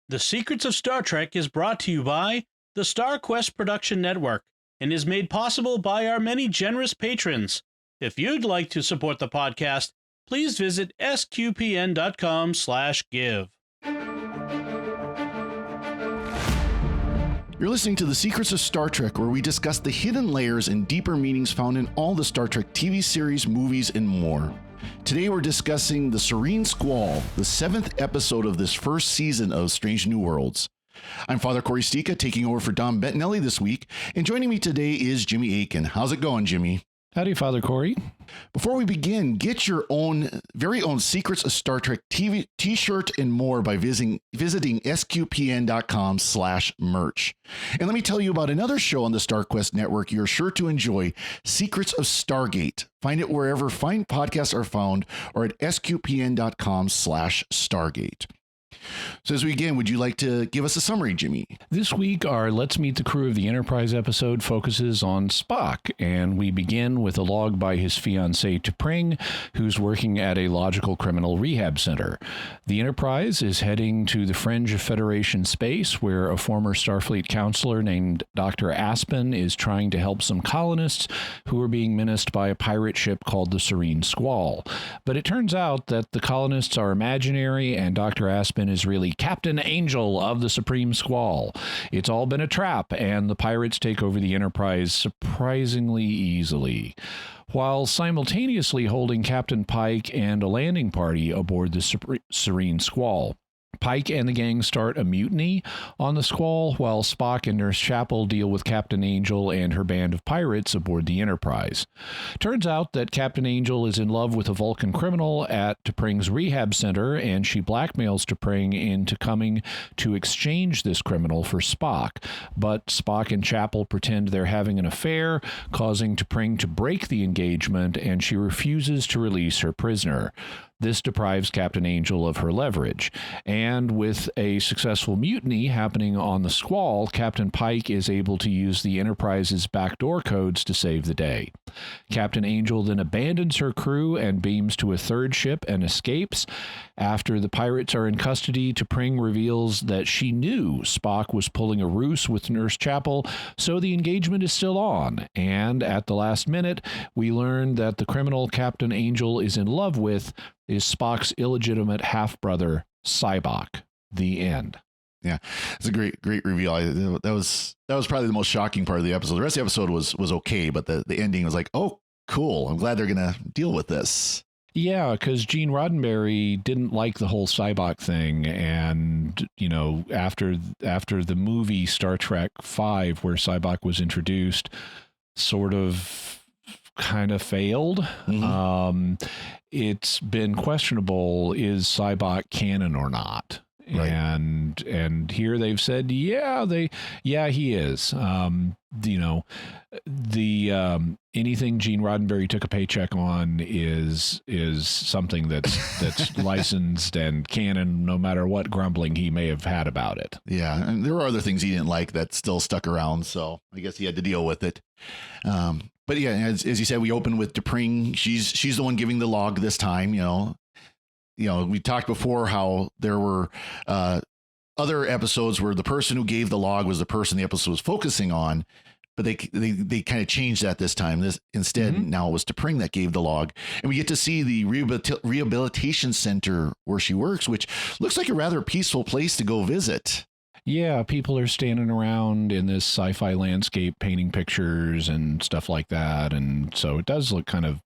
The Secrets of Star Trek is brought to you by the Star Quest Production Network and is made possible by our many generous patrons. If you'd like to support the podcast, please visit sqpn.com/give. You're listening to The Secrets of Star Trek, where we discuss the hidden layers and deeper meanings found in all the Star Trek TV series, movies, and more. Today we're discussing the Serene Squall, the 7th episode of this first season of Strange New Worlds. I'm Father Cory Sticha, taking over for Dom Bettinelli this week, and joining me today is Jimmy Akin. How's it going, Jimmy? Howdy, Father Cory. Before we begin, get your very own Secrets of Star Trek TV t-shirt and more by visiting sqpn.com/merch. And let me tell you about another show on the Star Quest Network you're sure to enjoy, Secrets of Stargate. Find it wherever fine podcasts are found or at sqpn.com/stargate. So as we begin, would you like to give us a summary, Jimmy? This week, our Let's Meet the Crew of the Enterprise episode focuses on Spock, and we begin with a log by his fiancée T'Pring, who's working at a logical criminal rehab center. The Enterprise is heading to the fringe of Federation space, where a former Starfleet counselor named Dr. Aspen is trying to help some colonists who are being menaced by a pirate ship called the Serene Squall. But it turns out that the colonists are imaginary, and Dr. Aspen is really Captain Angel of the Supreme Squall. It's all been a trap, and the pirates take over the Enterprise surprisingly easily, while simultaneously holding Captain Pike and a landing party aboard the Serene Squall. Pike and the gang start a mutiny on the Squall, while Spock and Nurse Chapel deal with Captain Angel and her band of pirates aboard the Enterprise. Turns out that Captain Angel is in love with a Vulcan criminal at T'Pring's rehab center, and she blackmails T'Pring into coming to exchange this criminal for Spock. But Spock and Chapel pretend they're having an affair, causing T'Pring to break the engagement, and she refuses to release her prisoner. This deprives Captain Angel of her leverage. And with a successful mutiny happening on the Squall, Captain Pike is able to use the Enterprise's backdoor codes to save the day. Captain Angel then abandons her crew and beams to a third ship and escapes. After the pirates are in custody, T'Pring reveals that she knew Spock was pulling a ruse with Nurse Chapel, so the engagement is still on. And at the last minute, we learn that the criminal Captain Angel is in love with is Spock's illegitimate half-brother, Sybok. The end. Yeah, it's a great reveal. That was probably the most shocking part of the episode. The rest of the episode was okay, but the ending was like, oh, cool. I'm glad they're going to deal with this. Yeah, because Gene Roddenberry didn't like the whole Sybok thing, and after the movie Star Trek V, where Sybok was introduced, kind of failed. Mm-hmm. It's been questionable, is Sybok canon or not? Right. And here they've said, he is. Anything Gene Roddenberry took a paycheck on is something that's licensed and canon, no matter what grumbling he may have had about it. Yeah, and there were other things he didn't like that still stuck around, so I guess he had to deal with it. But yeah, as you said, we open with T'Pring. She's the one giving the log this time. We talked before how there were other episodes where the person who gave the log was the person the episode was focusing on, but they kind of changed that this time. Instead, now it was T'Pring that gave the log, and we get to see the rehabilitation center where she works, which looks like a rather peaceful place to go visit. Yeah, people are standing around in this sci-fi landscape, painting pictures and stuff like that, and so it does look kind of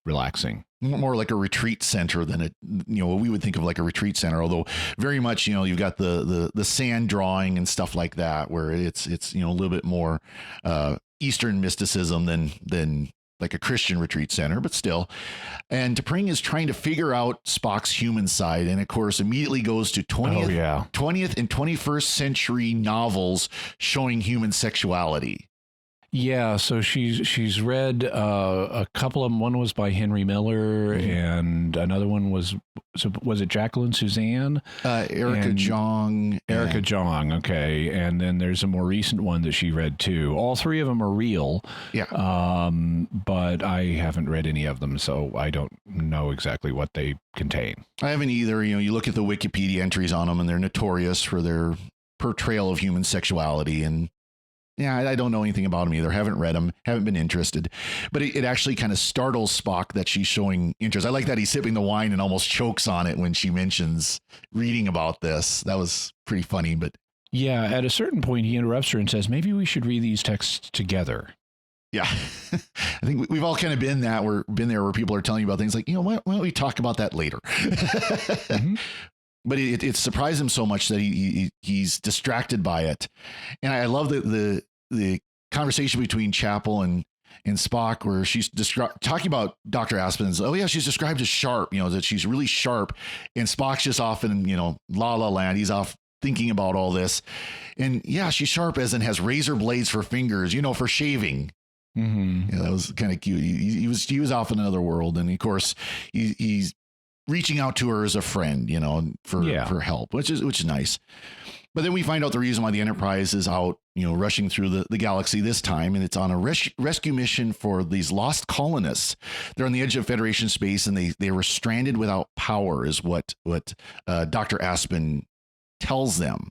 relaxing. More like a retreat center than what we would think of like a retreat center, although very much, you've got the sand drawing and stuff like that, where it's a little bit more Eastern mysticism than like a Christian retreat center, but still. And T'Pring is trying to figure out Spock's human side, and of course immediately goes to 20th and 21st century novels showing human sexuality. Yeah, so she's read a couple of them. One was by Henry Miller, and another one was it Jacqueline Suzanne? Erica Jong. Erica Jong, okay. And then there's a more recent one that she read too. All three of them are real. Yeah. But I haven't read any of them, so I don't know exactly what they contain. I haven't either. You look at the Wikipedia entries on them, and they're notorious for their portrayal of human sexuality, and yeah, I don't know anything about them either. Haven't read them, haven't been interested. But it actually kind of startles Spock that she's showing interest. I like that he's sipping the wine and almost chokes on it when she mentions reading about this. That was pretty funny. But yeah, at a certain point, he interrupts her and says, maybe we should read these texts together. Yeah, I think we've all kind of been there where people are telling you about things like, why don't we talk about that later? Mm-hmm. But it surprised him so much that he's distracted by it. And I love the conversation between Chapel and Spock, where she's talking about Dr. Aspen's. Oh yeah, she's described as sharp, that she's really sharp. And Spock's just off in, la la land. He's off thinking about all this. And yeah, she's sharp as in has razor blades for fingers, for shaving. Mm-hmm. Yeah, that was kind of cute. He was off in another world. And of course he's reaching out to her as a friend, for help, which is nice. But then we find out the reason why the Enterprise is out, rushing through the galaxy this time. And it's on a rescue mission for these lost colonists. They're on the edge of Federation space, and they were stranded without power is what Dr. Aspen tells them.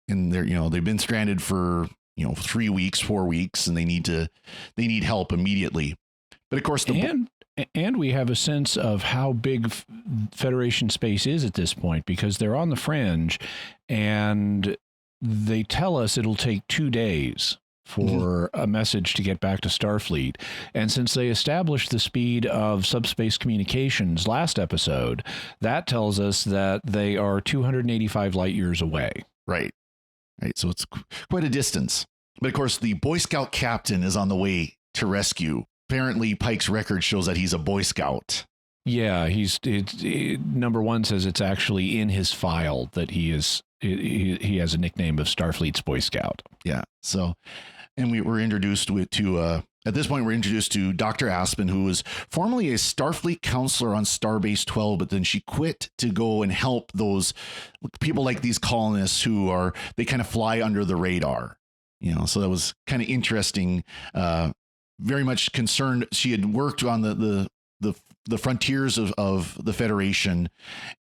And they've been stranded for, 3 weeks, 4 weeks, and they need help immediately. But of course, and we have a sense of how big Federation space is at this point, because they're on the fringe, and they tell us it'll take 2 days for a message to get back to Starfleet. And since they established the speed of subspace communications last episode, that tells us that they are 285 light years away. Right. So it's quite a distance. But of course, the Boy Scout captain is on the way to rescue. Apparently, Pike's record shows that he's a Boy Scout. Yeah, number one says it's actually in his file that he has a nickname of Starfleet's Boy Scout. Yeah. So, and we were introduced at this point, we're introduced to Dr. Aspen, who was formerly a Starfleet counselor on Starbase 12, but then she quit to go and help those people like these colonists they kind of fly under the radar. So that was kind of interesting. Very much concerned. She had worked on the frontiers of the Federation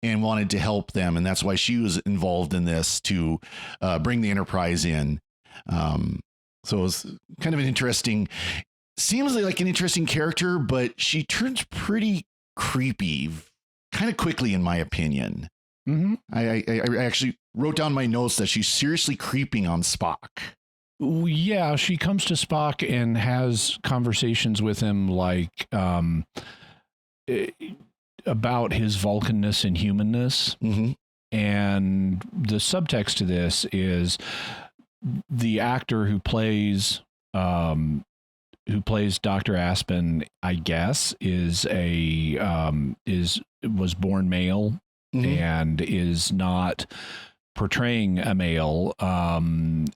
and wanted to help them. And that's why she was involved in this to bring the Enterprise in. So it was kind of an interesting, seems like an interesting character, but she turns pretty creepy kind of quickly, in my opinion. Mm-hmm. I actually wrote down my notes that she's seriously creeping on Spock. Yeah, she comes to Spock and has conversations with him like about his Vulcanness and humanness. Mm-hmm. And the subtext to this is the actor who plays Dr. Aspen, I guess, was born male, mm-hmm. and is not portraying a male, and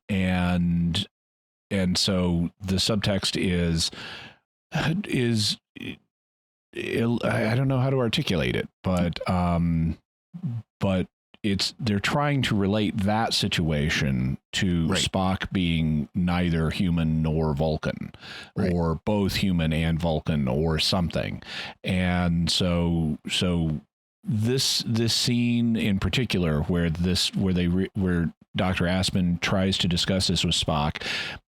so the subtext is I don't know how to articulate it, but they're trying to relate that situation to right. Spock being neither human nor Vulcan, right. or both human and Vulcan or something, and so this scene in particular, where Dr. Aspen tries to discuss this with Spock,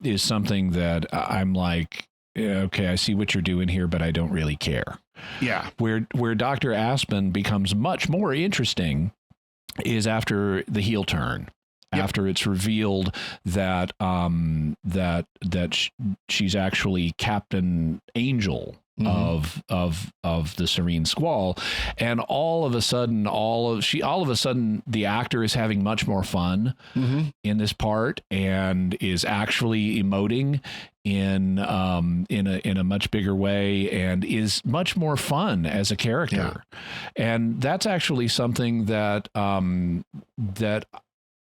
is something that I'm like, okay, I see what you're doing here, but I don't really care. Yeah. Where Dr. Aspen becomes much more interesting is after the heel turn. Yep. After it's revealed that she's actually Captain Angel, mm-hmm. of the Serene Squall, and all of a sudden the actor is having much more fun, mm-hmm. in this part, and is actually emoting in a much bigger way, and is much more fun as a character. Yeah. And that's actually something that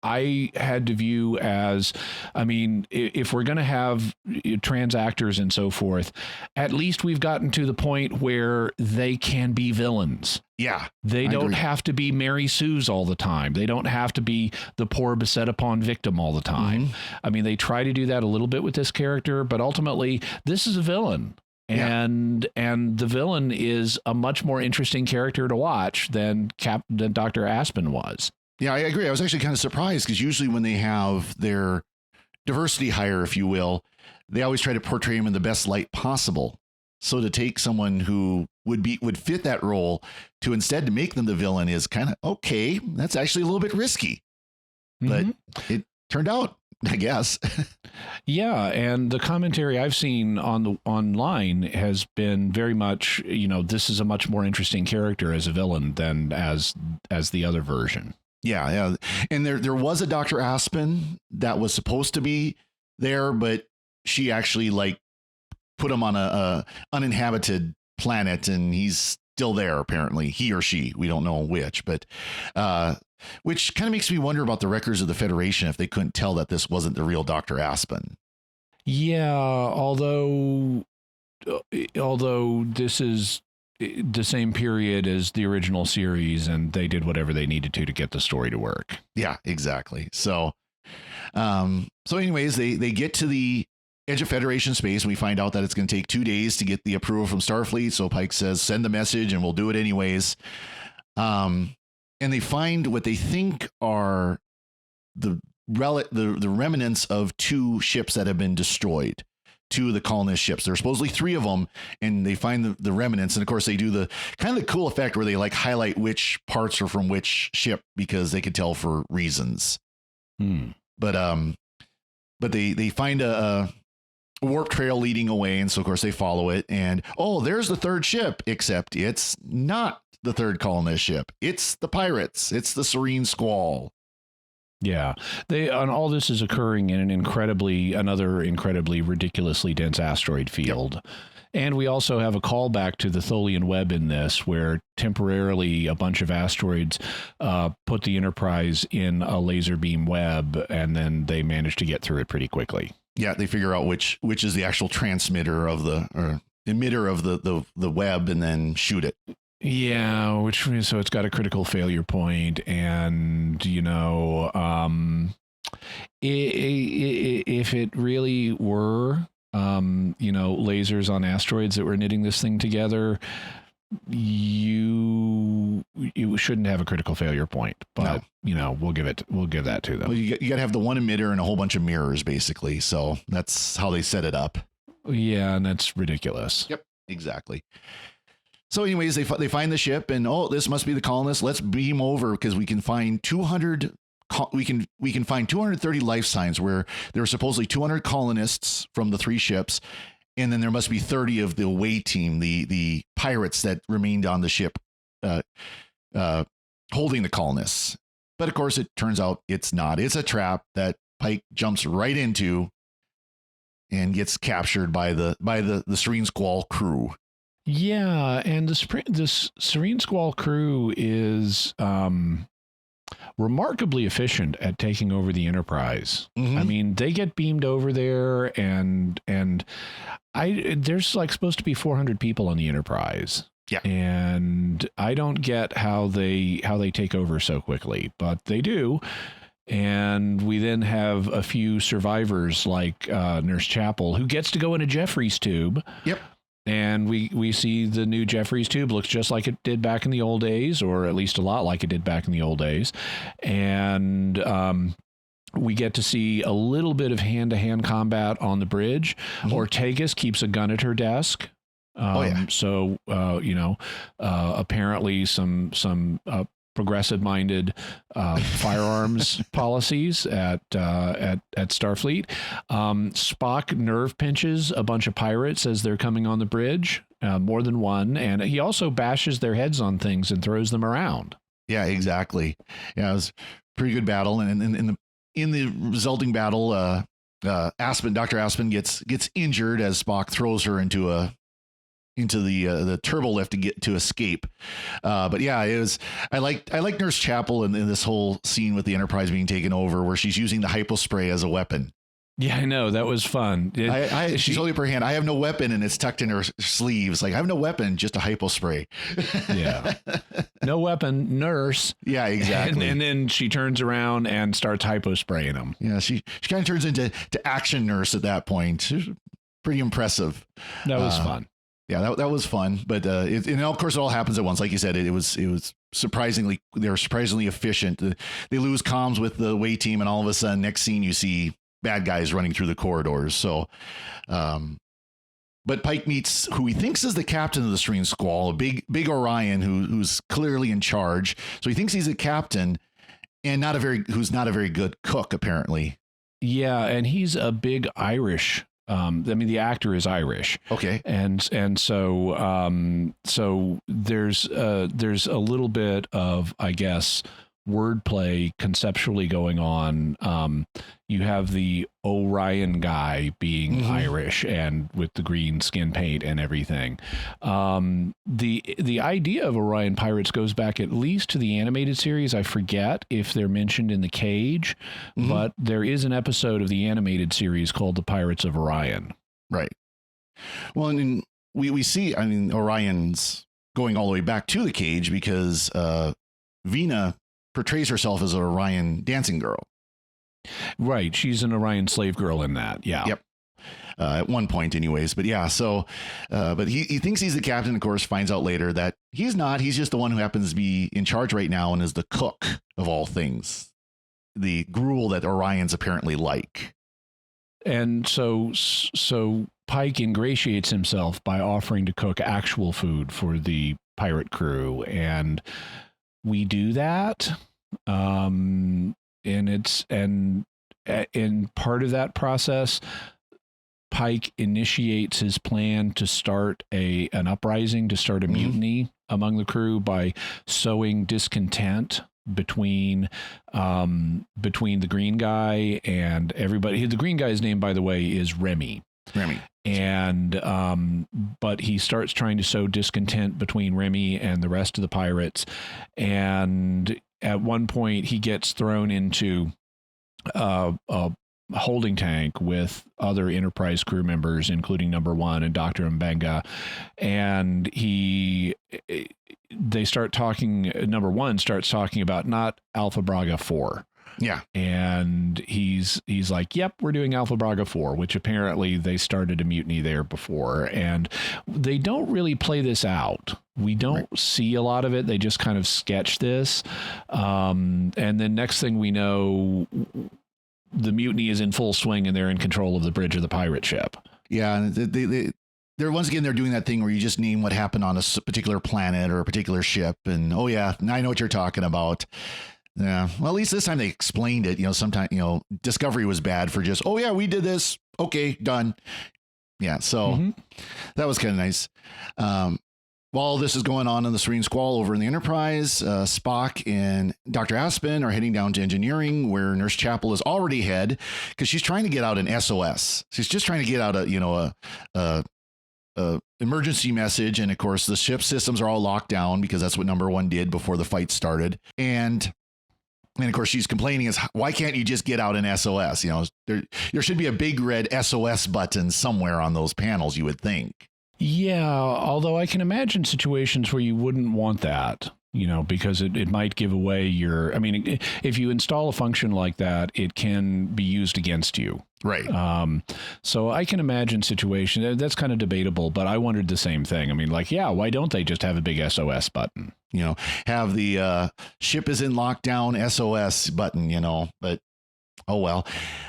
I had to view as, I mean, if we're going to have trans actors and so forth, at least we've gotten to the point where they can be villains. Yeah. They don't agree. have to be Mary Sue's all the time. They don't have to be the poor beset upon victim all the time. I mean, they try to do that a little bit with this character, but ultimately this is a villain. And the villain is a much more interesting character to watch than Dr. Aspen was. Yeah, I agree. I was actually kind of surprised because usually when they have their diversity hire, if you will, they always try to portray him in the best light possible. So to take someone who would fit that role to instead to make them the villain is kind of okay. That's actually a little bit risky, but it turned out, I guess. Yeah, and the commentary I've seen online has been very much, this is a much more interesting character as a villain than as the other version. Yeah. And there was a Dr. Aspen that was supposed to be there, but she actually put him on a uninhabited planet, and he's still there apparently. He or she, we don't know which, but which kind of makes me wonder about the records of the Federation if they couldn't tell that this wasn't the real Dr. Aspen. Yeah, although this is the same period as the original series, and they did whatever they needed to get the story to work. Yeah, exactly. So anyways, they get to the edge of Federation space. We find out that it's going to take 2 days to get the approval from Starfleet. So Pike says, send the message and we'll do it anyways. And they find what they think are the remnants of 2 ships that have been destroyed. 2 of the colonist ships. There are supposedly 3 of them, and they find the remnants. And of course, they do the kind of the cool effect where they highlight which parts are from which ship because they could tell for reasons. But they find a warp trail leading away, and so of course they follow it. And there's the 3rd ship, except it's not the 3rd colonist ship. It's the Pirates. It's the Serene Squall. Yeah, and all this is occurring in another incredibly ridiculously dense asteroid field. Yep. And we also have a callback to the Tholian web in this, where temporarily a bunch of asteroids put the Enterprise in a laser beam web, and then they manage to get through it pretty quickly. Yeah, they figure out which is the actual transmitter of or emitter of the web, and then shoot it. Yeah, so it's got a critical failure point, and if it really were lasers on asteroids that were knitting this thing together, you shouldn't have a critical failure point, but we'll give that to them. Well, you got to have the one emitter and a whole bunch of mirrors, basically. So that's how they set it up. Yeah, and that's ridiculous. Yep, exactly. So anyways, they find the ship, and this must be the colonists. Let's beam over because we can find 200. We can find 230 life signs where there are supposedly 200 colonists from the 3 ships, and then there must be 30 of the away team, the pirates that remained on the ship, holding the colonists. But of course, it turns out it's not. It's a trap that Pike jumps right into and gets captured by the Serene Squall crew. Yeah, and this Serene Squall crew is remarkably efficient at taking over the Enterprise. I mean, they get beamed over there, and there's supposed to be 400 people on the Enterprise. Yeah, and I don't get how they take over so quickly, but they do. And we then have a few survivors like Nurse Chapel, who gets to go in a Jeffries tube. Yep. And we see the new Jeffries tube looks just like it did back in the old days, or at least a lot like it did back in the old days. And we get to see a little bit of hand-to-hand combat on the bridge. Ortegas keeps a gun at her desk. So, apparently some progressive-minded firearms policies at Starfleet. Spock nerve pinches a bunch of pirates as they're coming on the bridge, more than one, and he also bashes their heads on things and throws them around. Yeah, exactly. Yeah, it was a pretty good battle, and in the resulting battle, Dr. Aspen gets injured as Spock throws her into the turbo lift to escape. But yeah, it was. I like Nurse Chapel in this whole scene with the Enterprise being taken over, where she's using the hypospray as a weapon. Yeah, I know. That was fun. She's holding up her hand. I have no weapon, and it's tucked in her sleeves. Like, I have no weapon, just a hypospray. Yeah. No weapon, nurse. Yeah, exactly. And then she turns around and starts hypospraying them. Yeah, she kind of turns into action nurse at that point. Pretty impressive. That was fun. Yeah, that was fun. But and of course, it all happens at once. Like you said, they were surprisingly efficient. They lose comms with the away team, and all of a sudden, next scene, you see bad guys running through the corridors. So, but Pike meets who he thinks is the captain of the Serene Squall, a big Orion who's clearly in charge. So he thinks he's a captain, and who's not a very good cook, apparently. Yeah, and he's a big Irish. The actor is Irish. Okay. And so there's a little bit of, I guess, wordplay conceptually going on. You have the Orion guy being Irish and with the green skin paint and everything. The idea of Orion pirates goes back at least to the animated series. I forget if they're mentioned in The Cage, but there is an episode of the animated series called The Pirates of Orion. Right. Well, and we see, Orion's going all the way back to The Cage because Vina portrays herself as an Orion dancing girl. Right. She's an Orion slave girl in that. Yeah. Yep. At one point anyways. But yeah, so, but he thinks he's the captain, of course, finds out later that he's not. He's just the one who happens to be in charge right now and is the cook of all things. The gruel that Orions apparently like. And so Pike ingratiates himself by offering to cook actual food for the pirate crew. And we do that. And in part of that process, Pike initiates his plan to start an uprising, to start a mutiny among the crew by sowing discontent between the green guy and everybody. The green guy's name, by the way, is Remy. And but he starts trying to sow discontent between Remy and the rest of the pirates, and at one point he gets thrown into a holding tank with other Enterprise crew members, including Number One and Dr. Mbenga, and they start talking. Number One starts talking about not Alpha Braga 4. Yeah. And he's like, yep, we're doing Alpha Braga 4, which apparently they started a mutiny there before. And they don't really play this out. We don't see a lot of it. They just kind of sketch this. And then next thing we know, the mutiny is in full swing and they're in control of the bridge of the pirate ship. Yeah. And they're once again, they're doing that thing where you just name what happened on a particular planet or a particular ship. And, oh, yeah, now I know what you're talking about. Yeah. Well, at least this time they explained it. Sometimes, Discovery was bad for just, oh, yeah, we did this. Okay, done. Yeah. So that was kind of nice. While this is going on in the Serene Squall over in the Enterprise, Spock and Dr. Aspen are heading down to engineering, where Nurse Chapel is already ahead because she's trying to get out an SOS. She's just trying to get out a emergency message. And of course, the ship systems are all locked down because that's what Number One did before the fight started. And of course, she's complaining is, why can't you just get out an SOS? There should be a big red SOS button somewhere on those panels, you would think. Yeah, although I can imagine situations where you wouldn't want that, because it might give away if you install a function like that, it can be used against you. Right. So I can imagine situations that's kind of debatable, but I wondered the same thing. Why don't they just have a big SOS button? Have the ship is in lockdown SOS button, but oh, well.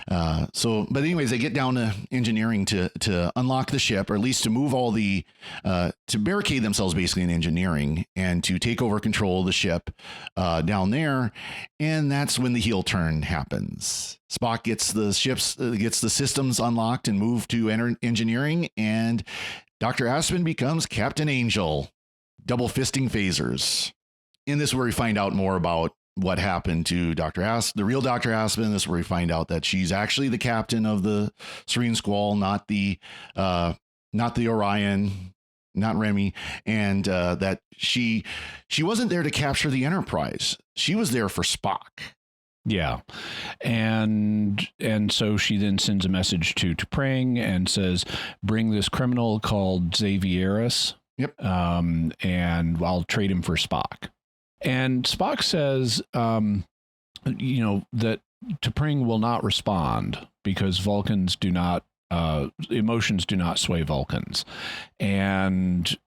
But anyways, they get down to engineering to unlock the ship, or at least to move all to barricade themselves basically in engineering and to take over control of the ship down there. And that's when the heel turn happens. Spock gets the systems unlocked and moved to engineering, and Dr. Aspen becomes Captain Angel, double fisting phasers. And this is where we find out more about what happened to the real Dr. Aspen. This is where we find out that she's actually the captain of the Serene Squall, not the Orion not Remy, and that she wasn't there to capture the Enterprise. She was there for Spock. Yeah. And so she then sends a message to T'Pring and says, bring this criminal called Xavieris. Yep. And I'll trade him for Spock. And Spock says, that T'Pring will not respond because Vulcans do not, emotions do not sway Vulcans. And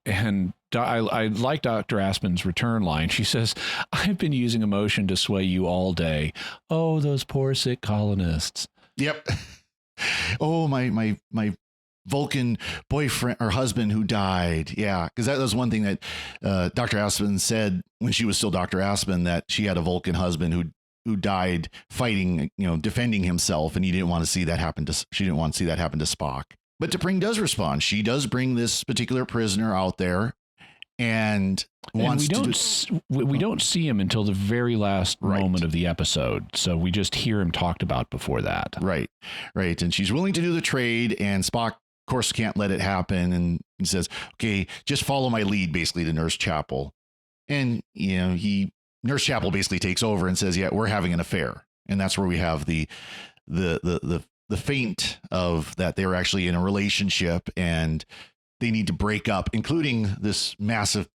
I like Dr. Aspen's return line. She says, I've been using emotion to sway you all day. Oh, those poor sick colonists. Yep. Oh, my Vulcan boyfriend or husband who died. Yeah. Because that was one thing that Dr. Aspen said when she was still Dr. Aspen, that she had a Vulcan husband who died fighting, defending himself. And she didn't want to see that happen to Spock. But T'Pring does respond. She does bring this particular prisoner out there. And we don't see him until the very last moment of the episode. So we just hear him talked about before that. Right. And she's willing to do the trade, and Spock, of course, can't let it happen. And he says, okay, just follow my lead, basically, to Nurse Chapel. And, Nurse Chapel basically takes over and says, yeah, we're having an affair. And that's where we have the feint of that they were actually in a relationship and they need to break up, including this massive,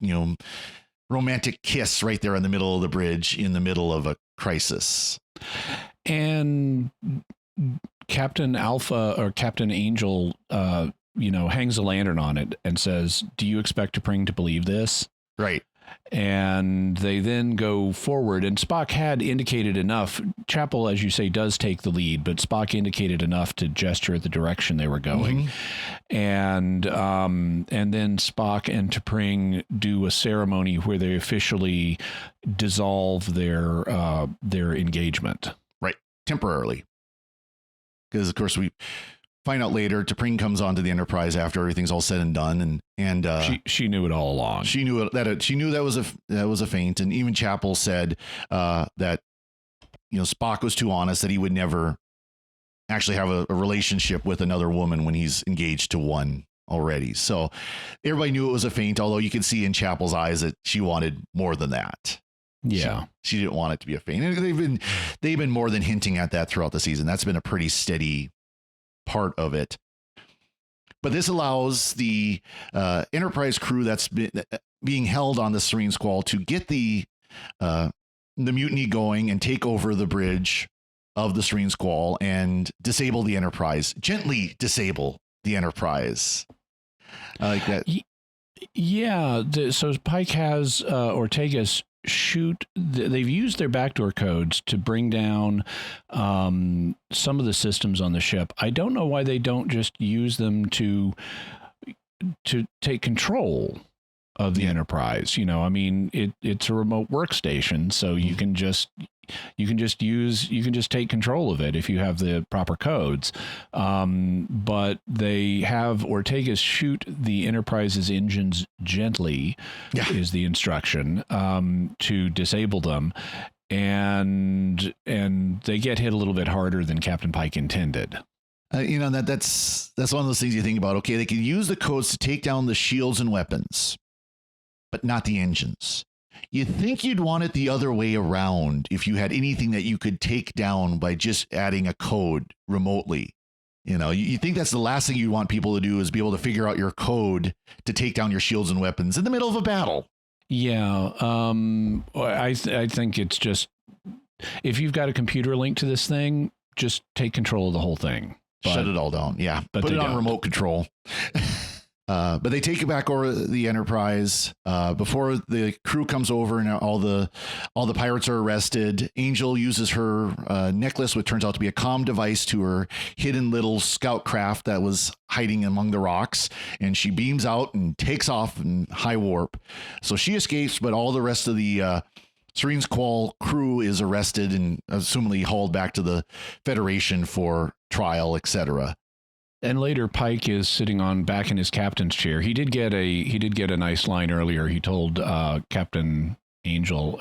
romantic kiss right there in the middle of the bridge in the middle of a crisis. And Captain Alpha or Captain Angel, hangs a lantern on it and says, do you expect T'Pring to believe this? Right. And they then go forward, and Spock had indicated enough. Chapel, as you say, does take the lead, but Spock indicated enough to gesture at the direction they were going. Mm-hmm. And then Spock and T'Pring do a ceremony where they officially dissolve their engagement. Right. Temporarily. Because, of course, we find out later T'Pring comes onto the Enterprise after everything's all said and done, and she knew it all along. She knew that was a feint, and even Chapel said that Spock was too honest, that he would never actually have a relationship with another woman when he's engaged to one already. So everybody knew it was a feint, although you could see in Chapel's eyes that she wanted more than that. Yeah, she didn't want it to be a feint, and they've been more than hinting at that throughout the season. That's been a pretty steady part of it. But this allows the Enterprise crew that's being held on the Serene Squall to get the mutiny going and take over the bridge of the Serene Squall and disable the Enterprise, gently disable the Enterprise. Like that. Yeah. So Pike has Ortegas shoot. They've used their backdoor codes to bring down some of the systems on the ship. I don't know why they don't just use them to take control of the Enterprise. It's a remote workstation, so you can just take control of it if you have the proper codes. But they have Ortegas shoot the Enterprise's engines gently, is the instruction, to disable them. And they get hit a little bit harder than Captain Pike intended. That's one of those things you think about. Okay, they can use the codes to take down the shields and weapons, but not the engines. You think you'd want it the other way around if you had anything that you could take down by just adding a code remotely. You think that's the last thing you want people to do is be able to figure out your code to take down your shields and weapons in the middle of a battle. Yeah. I think it's just, if you've got a computer link to this thing, just take control of the whole thing. Shut it all down. Yeah. But put it on remote control. But they take it back over the Enterprise before the crew comes over and all the pirates are arrested. Angel uses her necklace, which turns out to be a comm device, to her hidden little scout craft that was hiding among the rocks, and she beams out and takes off in high warp. So she escapes, but all the rest of the Serene Squall crew is arrested and assumably hauled back to the Federation for trial, etc. And later, Pike is sitting back in his captain's chair. He did get a nice line earlier. He told Captain Angel,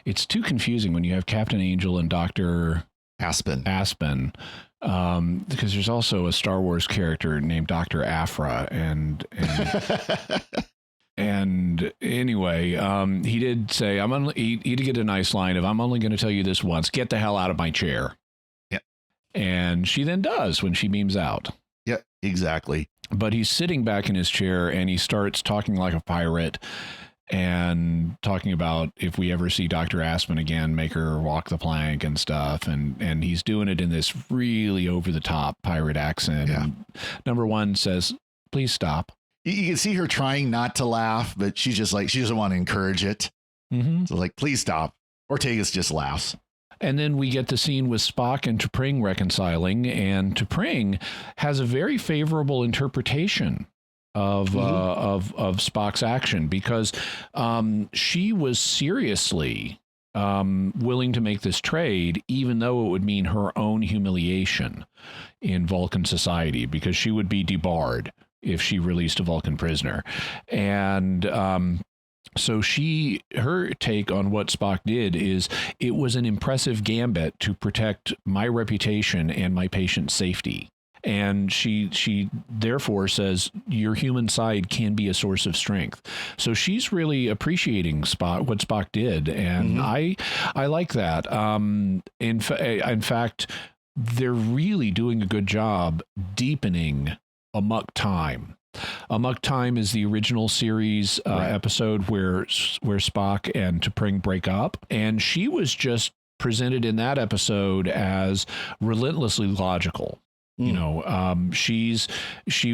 it's too confusing when you have Captain Angel and Dr. Aspen Because there's also a Star Wars character named Dr. Afra, and and anyway, he did say, he did get a nice line of, I'm only going to tell you this once, get the hell out of my chair. Yeah. And she then does when she beams out. Yeah, exactly. But he's sitting back in his chair and he starts talking like a pirate and talking about if we ever see Dr. Aspen again, make her walk the plank and stuff. And he's doing it in this really over the top pirate accent. Yeah. And number one says, please stop. You can see her trying not to laugh, but she's just like, she doesn't want to encourage it. Mm-hmm. So like, please stop. Ortega's just laughs. And then we get the scene with Spock and T'Pring reconciling, and T'Pring has a very favorable interpretation of Spock's action, because she was seriously willing to make this trade, even though it would mean her own humiliation in Vulcan society, because she would be debarred if she released a Vulcan prisoner. And so her take on what Spock did is it was an impressive gambit to protect my reputation and my patient's safety. And she therefore says your human side can be a source of strength. So she's really appreciating what Spock did. And I like that. In fact, they're really doing a good job deepening Amok Time. Amok Time is the original series episode where Spock and T'Pring break up, and she was just presented in that episode as relentlessly logical. You know, she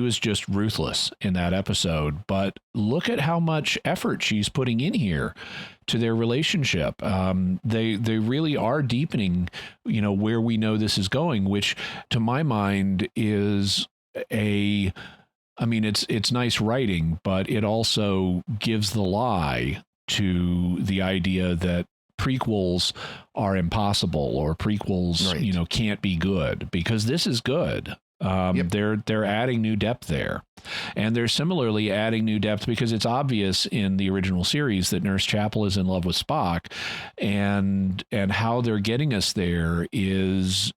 was just ruthless in that episode, but look at how much effort she's putting in here to their relationship. They really are deepening, where we know this is going, which to my mind is it's nice writing, but it also gives the lie to the idea that prequels are impossible or prequels, can't be good, because this is good. They're adding new depth there, and they're similarly adding new depth because it's obvious in the original series that Nurse Chapel is in love with Spock, and how they're getting us there is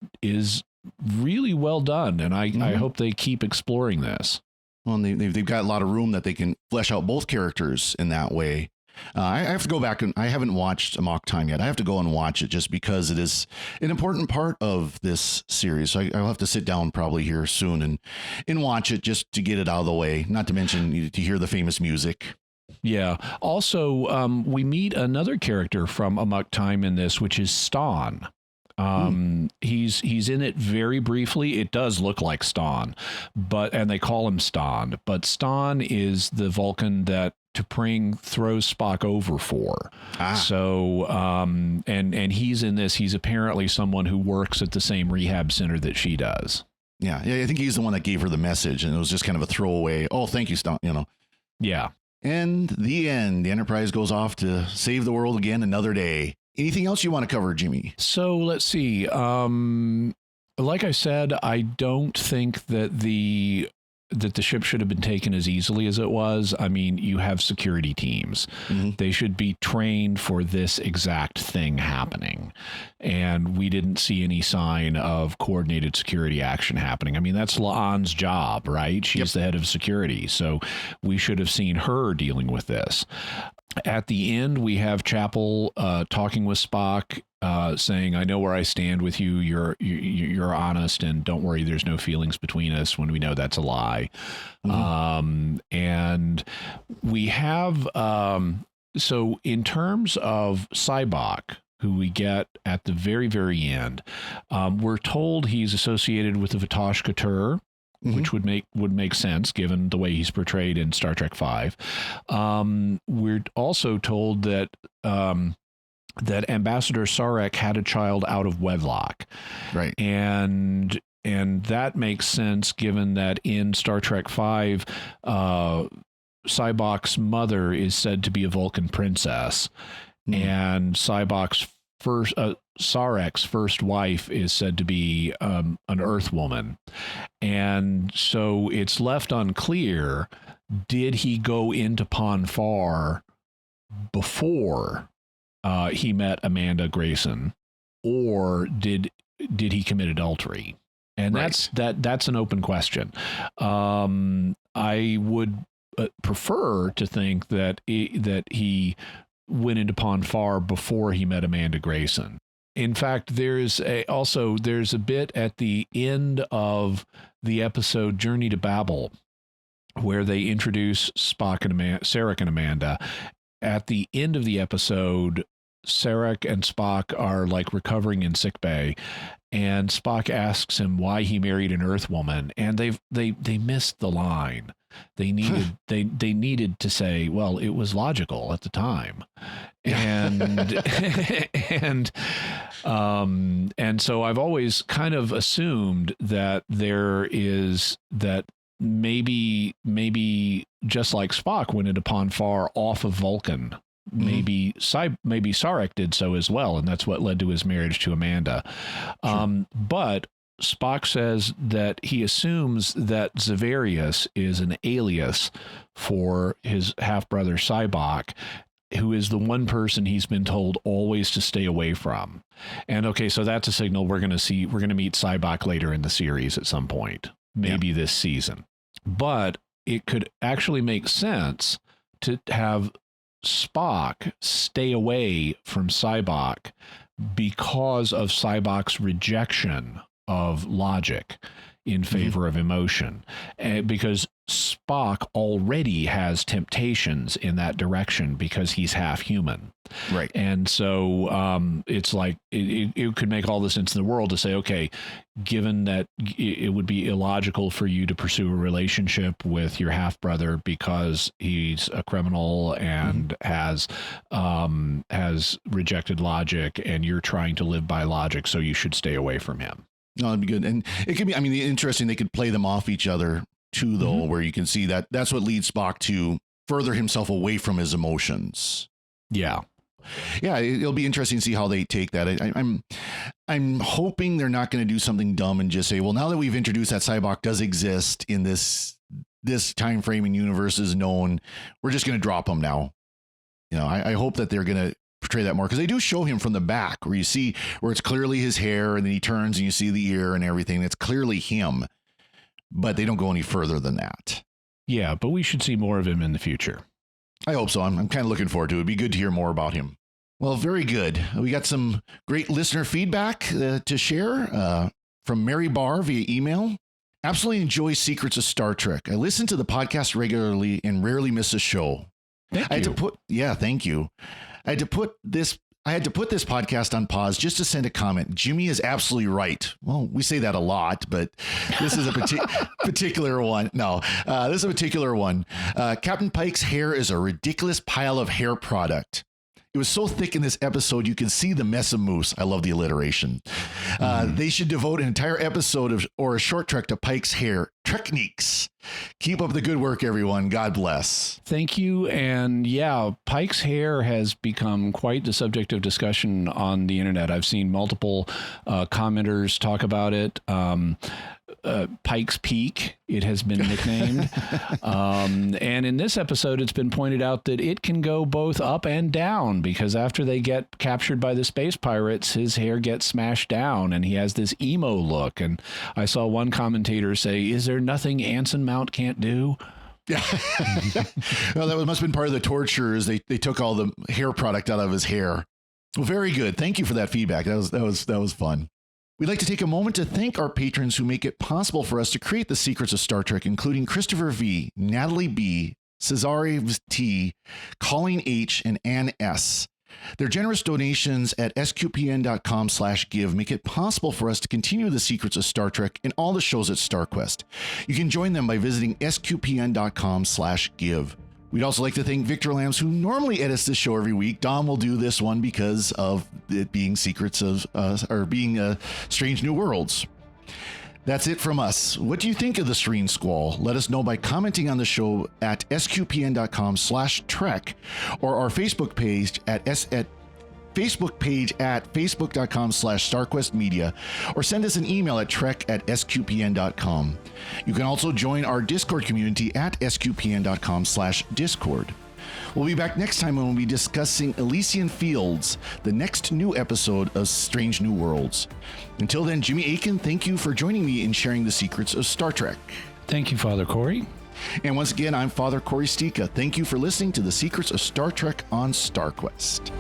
really well done, and I hope they keep exploring this. Well, and they've got a lot of room that they can flesh out both characters in that way. I have to go back, and I haven't watched Amok Time yet. I have to go and watch it just because it is an important part of this series. So I'll have to sit down probably here soon and watch it just to get it out of the way. Not to mention to hear the famous music. Yeah. Also, we meet another character from Amok Time in this, which is Ston. He's in it very briefly. It does look like Ston, and they call him Ston, but Ston is the Vulcan that T'Pring throws Spock over for. So, and he's in this. He's apparently someone who works at the same rehab center that she does. Yeah. I think he's the one that gave her the message, and it was just kind of a throwaway. Oh, thank you, Ston. Yeah. And the end. The Enterprise goes off to save the world again another day. Anything else you want to cover, Jimmy? So let's see. Like I said, I don't think that the ship should have been taken as easily as it was. I mean, you have security teams. They should be trained for this exact thing happening. And we didn't see any sign of coordinated security action happening. I mean, that's La'an's job, right? She's the head of security. So we should have seen her dealing with this. At the end, we have Chapel talking with Spock, saying, I know where I stand with you. You're honest, and don't worry, there's no feelings between us, when we know that's a lie. And we have, so in terms of Sybok, who we get at the very, very end, we're told he's associated with the Vatosh Katur, which would make sense given the way he's portrayed in Star Trek V. We're also told that that Ambassador Sarek had a child out of wedlock, right? And that makes sense given that in Star Trek V, Sybok's mother is said to be a Vulcan princess, and Sarek's first wife is said to be an Earth woman. And so it's left unclear, did he go into Pon Farr before he met Amanda Grayson, or did he commit adultery? And that's an open question. I would prefer to think that he went into Pon farr before he met Amanda Grayson. In fact, there's a bit at the end of the episode Journey to Babel where they introduce Spock and Sarek and Amanda. At the end of the episode, Sarek and Spock are like recovering in sickbay, and Spock asks him why he married an Earth woman, and they missed the line. They needed they needed to say, well, it was logical at the time, and and so I've always kind of assumed that maybe just like Spock went into Pon farr off of Vulcan. Maybe Sarek did so as well, and that's what led to his marriage to Amanda. Sure. But Spock says that he assumes that Zavarius is an alias for his half-brother Sybok, who is the one person he's been told always to stay away from. And okay, so that's a signal we're going to meet Sybok later in the series at some point, maybe this season. But it could actually make sense to have Spock stay away from Sybok because of Sybok's rejection of logic in favor of emotion, because Spock already has temptations in that direction because he's half human. Right. And so it's like it could make all the sense in the world to say, okay, given that it would be illogical for you to pursue a relationship with your half brother because he's a criminal and has rejected logic, and you're trying to live by logic, so you should stay away from him. No, that'd be good. And it could be, I mean, interesting. They could play them off each other too, though, where you can see that that's what leads Spock to further himself away from his emotions. Yeah. Yeah. It'll be interesting to see how they take that. I'm hoping they're not going to do something dumb and just say, well, now that we've introduced that Sybok does exist in this time frame and universe is known, we're just going to drop him now. You know, I hope that they're going to portray that more, because they do show him from the back where you see where it's clearly his hair, and then he turns and you see the ear and everything. It's clearly him, but they don't go any further than that. Yeah, but we should see more of him in the future. I hope so. I'm kind of looking forward to it. It'd be good to hear more about him. Well, very good. We got some great listener feedback to share from Mary Barr via email. Absolutely enjoy Secrets of Star Trek. I listen to the podcast regularly and rarely miss a show. Thank you. I had to put this podcast on pause just to send a comment. Jimmy is absolutely right. Well, we say that a lot, but this is a particular one. No, this is a particular one. Captain Pike's hair is a ridiculous pile of hair product. It was so thick in this episode, you can see the mess of mousse. I love the alliteration. They should devote an entire episode or a short trek to Pike's hair techniques. Keep up the good work, everyone. God bless. Thank you. And yeah, Pike's hair has become quite the subject of discussion on the internet. I've seen multiple commenters talk about it. Pike's Peak, it has been nicknamed. And in this episode, it's been pointed out that it can go both up and down, because after they get captured by the space pirates, his hair gets smashed down and he has this emo look. And I saw one commentator say, is there nothing Anson Mount can't do? Yeah. Well, that must have been part of the torture, is they took all the hair product out of his hair. Well, very good. Thank you for that feedback. That was fun. We'd like to take a moment to thank our patrons who make it possible for us to create the Secrets of Star Trek, including Christopher V, Natalie B, Cesare T, Colleen H, and Ann S. Their generous donations at sqpn.com/give make it possible for us to continue the Secrets of Star Trek and all the shows at StarQuest. You can join them by visiting sqpn.com/give. We'd also like to thank Victor Lambs, who normally edits this show every week. Dom will do this one because of it being Secrets of, or being Strange New Worlds. That's it from us. What do you think of the Serene Squall? Let us know by commenting on the show at sqpn.com/trek or our Facebook page at facebook.com/StarQuestMedia, or send us an email at trek@sqpn.com. You can also join our Discord community at sqpn.com/discord. We'll be back next time when we'll be discussing Elysian Fields, the next new episode of Strange New Worlds. Until then, Jimmy Akin, thank you for joining me in sharing the secrets of Star Trek. Thank you, Father Cory. And once again, I'm Father Cory Sticha. Thank you for listening to the secrets of Star Trek on StarQuest.